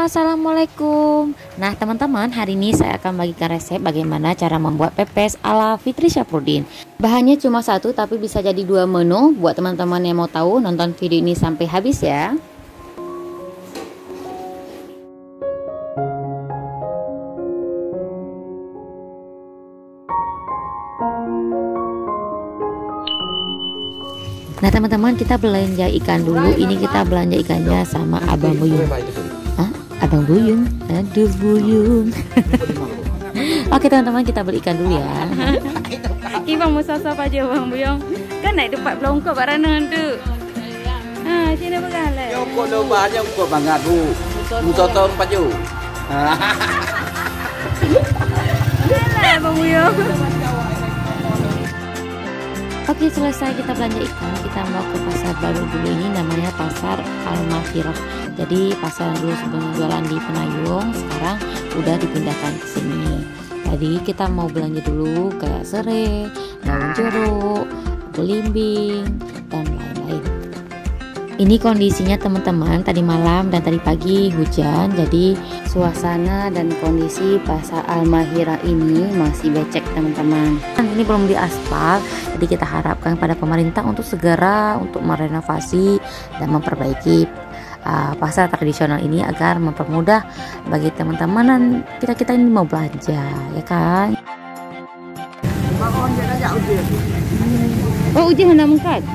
assalamualaikum. Nah teman-teman, hari ini saya akan bagikan resep bagaimana cara membuat pepes ala Fitri Syafruddin. Bahannya cuma satu tapi bisa jadi dua menu. Buat teman-teman yang mau tahu, nonton video ini sampai habis ya. Nah teman-teman, kita belanja ikan dulu. Ini kita belanja ikannya sama Abang Buyung. Hah? Abang Buyung? Aduh Buyung. Oke teman-teman, kita beli ikan dulu ya. Ibang mau sasap aja Bang Buyung. Kan naik depan belongkok barana tu. Ha, sini bergalah. Yo kok lo banyak kok banget bu. Musoto paju. Alah Bang Buyung. Oke, selesai kita belanja ikan, kita mau ke pasar baru dulu. Ini namanya pasar Al-Mahirah. Jadi pasar dulu sebelum jualan di Penayung, sekarang udah dipindahkan ke sini. Jadi kita mau belanja dulu kayak serai, daun jeruk, belimbing, dan lain-lain. Ini kondisinya teman-teman, tadi malam dan tadi pagi hujan, jadi suasana dan kondisi pasar Al-Mahirah ini masih becek teman-teman. Ini belum diaspal, jadi kita harapkan pada pemerintah untuk segera untuk merenovasi dan memperbaiki pasar tradisional ini agar mempermudah bagi teman-teman dan kita ini mau belanja, ya kan? Oh, uji hendak mengkat.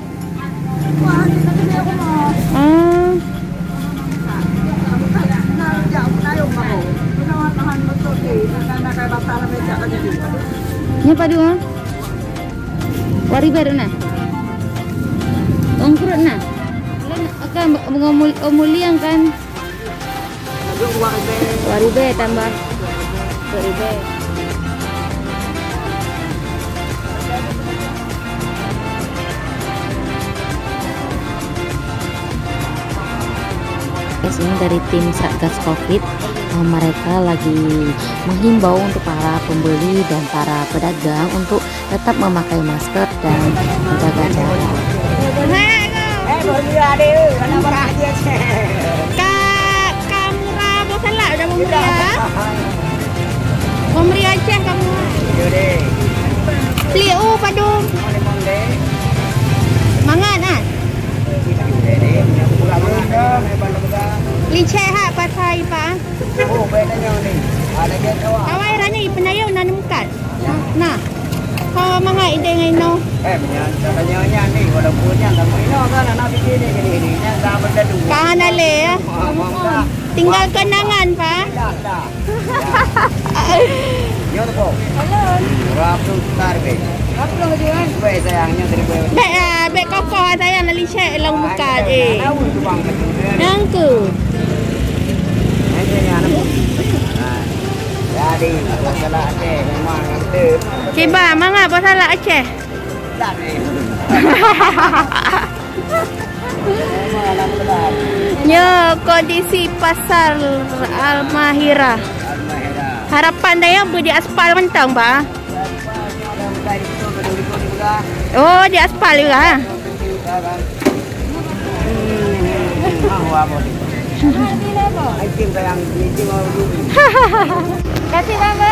Nya padu ah. Wari baru na. Ongkrut na. Akan mengomuliang kan. Wari be tambah. Wari be. Ini dari tim Satgas Covid, mereka lagi menghimbau untuk para pembeli dan para pedagang untuk tetap memakai masker dan menjaga jarak. Kamu rabo salah udah memberi Aceh kamu. Liu padung. Mangan ah. Liceh ha pasai pa. Oh, bedanya ni. Ada dia tahu. Awai rani penayo nanumkat. Nah. Kau mangai ide ngai no. Katanya ni walaupun yang kamu ini kan anak di sini jadi yang sama dadu. Kan ale ya. Tinggal kenangan pa. Dah. Yo tu. Halo. Rapu tar be. Rapu lo jangan. Baik sayangnya dari baik. Baik kokoh sayang nak liceh lang buka Tahu tu bang betul. Yang tu. Jadi, salah Aceh memang ada. Kiba, mangga apa salah Aceh? Ya, kondisi pasar Al-Mahirah. Harapan dia di aspal mentang, Pak. Oh, di aspal juga. Kasih nama.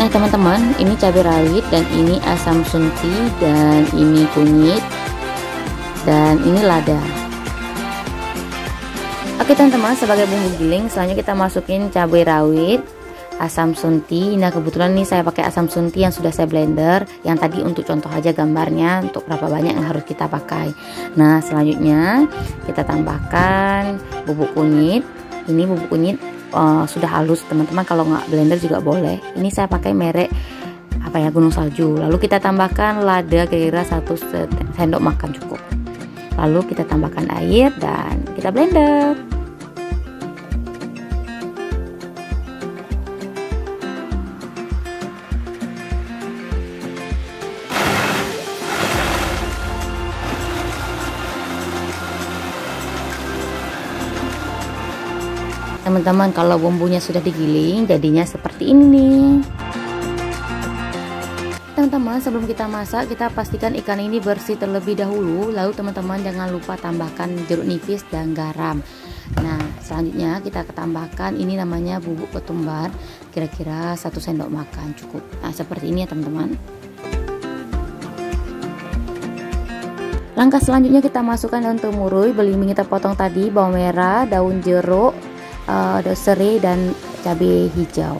Nah teman-teman, ini cabai rawit dan ini asam sunti dan ini kunyit dan ini lada. Oke teman-teman, sebagai bumbu giling selanjutnya kita masukin cabai rawit, asam sunti. Nah kebetulan nih saya pakai asam sunti yang sudah saya blender, yang tadi untuk contoh aja gambarnya untuk berapa banyak yang harus kita pakai. Nah selanjutnya kita tambahkan bubuk kunyit. Ini bubuk kunyit sudah halus teman-teman, kalau nggak blender juga boleh. Ini saya pakai merek Gunung Salju. Lalu kita tambahkan lada kira-kira 1 sendok makan cukup. Lalu kita tambahkan air dan kita blender. Teman-teman, kalau bumbunya sudah digiling jadinya seperti ini. Teman-teman, sebelum kita masak kita pastikan ikan ini bersih terlebih dahulu. Lalu teman-teman jangan lupa tambahkan jeruk nipis dan garam. Nah selanjutnya kita tambahkan ini namanya bubuk ketumbar, kira-kira 1 sendok makan cukup. Nah seperti ini ya teman-teman. Langkah selanjutnya kita masukkan daun temurui, belimbing kita potong tadi, bawang merah, daun jeruk, daun serai dan cabai hijau.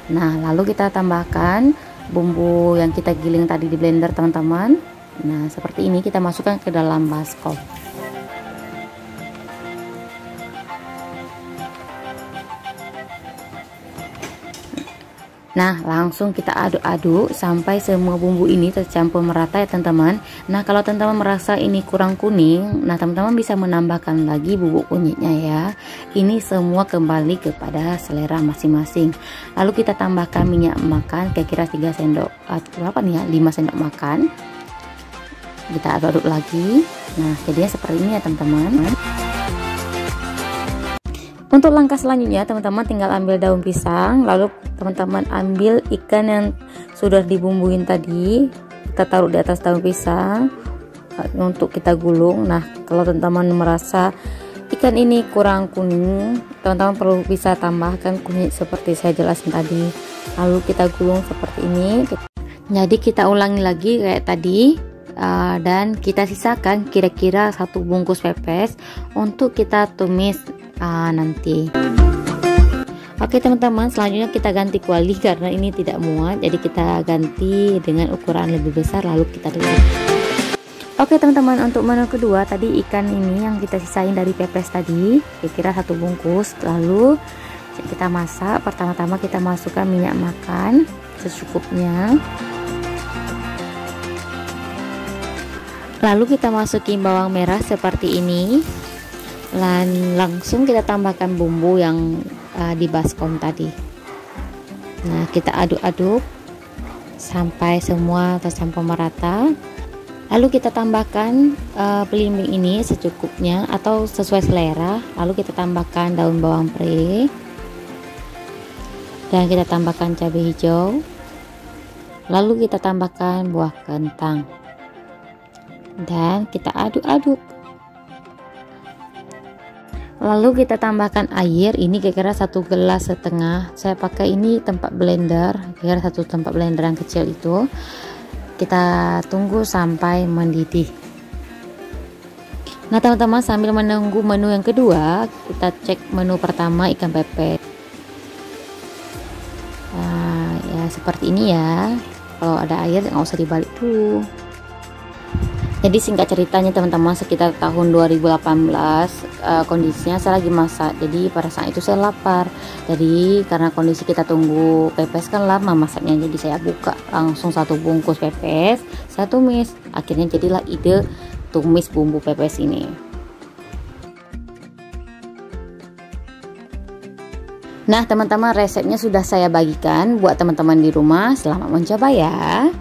Nah lalu kita tambahkan bumbu yang kita giling tadi di blender teman-teman. Nah seperti ini kita masukkan ke dalam baskom. Nah langsung kita aduk-aduk sampai semua bumbu ini tercampur merata ya teman-teman. Nah kalau teman-teman merasa ini kurang kuning, nah teman-teman bisa menambahkan lagi bubuk kunyitnya ya. Ini semua kembali kepada selera masing-masing. Lalu kita tambahkan minyak makan kira-kira 3 sendok berapa nih ya, 5 sendok makan. Kita aduk-aduk lagi. Nah jadinya seperti ini ya teman-teman. Untuk langkah selanjutnya teman-teman tinggal ambil daun pisang, lalu teman-teman ambil ikan yang sudah dibumbuin tadi, kita taruh di atas daun pisang untuk kita gulung. Nah kalau teman-teman merasa ikan ini kurang kuning, teman-teman perlu bisa tambahkan kunyit seperti saya jelasin tadi. Lalu kita gulung seperti ini. Jadi kita ulangi lagi kayak tadi. Dan kita sisakan kira-kira 1 bungkus pepes untuk kita tumis nanti. Oke teman-teman, selanjutnya kita ganti kuali karena ini tidak muat, jadi kita ganti dengan ukuran lebih besar lalu kita tumis. Oke teman-teman, untuk menu kedua tadi ikan ini yang kita sisain dari pepes tadi kira-kira 1 bungkus. Lalu kita masak. Pertama-tama kita masukkan minyak makan secukupnya. Lalu kita masukin bawang merah seperti ini. Dan langsung kita tambahkan bumbu yang di baskom tadi. Nah kita aduk-aduk sampai semua tercampur merata. Lalu kita tambahkan belimbing ini secukupnya atau sesuai selera. Lalu kita tambahkan daun bawang pre dan kita tambahkan cabai hijau. Lalu kita tambahkan buah kentang dan kita aduk-aduk. Lalu kita tambahkan air, ini kira-kira 1,5 gelas. Saya pakai ini tempat blender, kira-kira 1 tempat blender yang kecil itu. Kita tunggu sampai mendidih. Nah teman-teman, sambil menunggu menu yang kedua, kita cek menu pertama ikan pepes. Nah ya seperti ini ya. Kalau ada air nggak usah dibalik dulu. Jadi singkat ceritanya teman-teman, sekitar tahun 2018 kondisinya saya lagi masak. Jadi pada saat itu saya lapar. Jadi karena kondisi kita tunggu pepes kan lama masaknya, jadi saya buka langsung 1 bungkus pepes, saya tumis. Akhirnya jadilah ide tumis bumbu pepes ini. Nah teman-teman, resepnya sudah saya bagikan buat teman-teman di rumah. Selamat mencoba ya.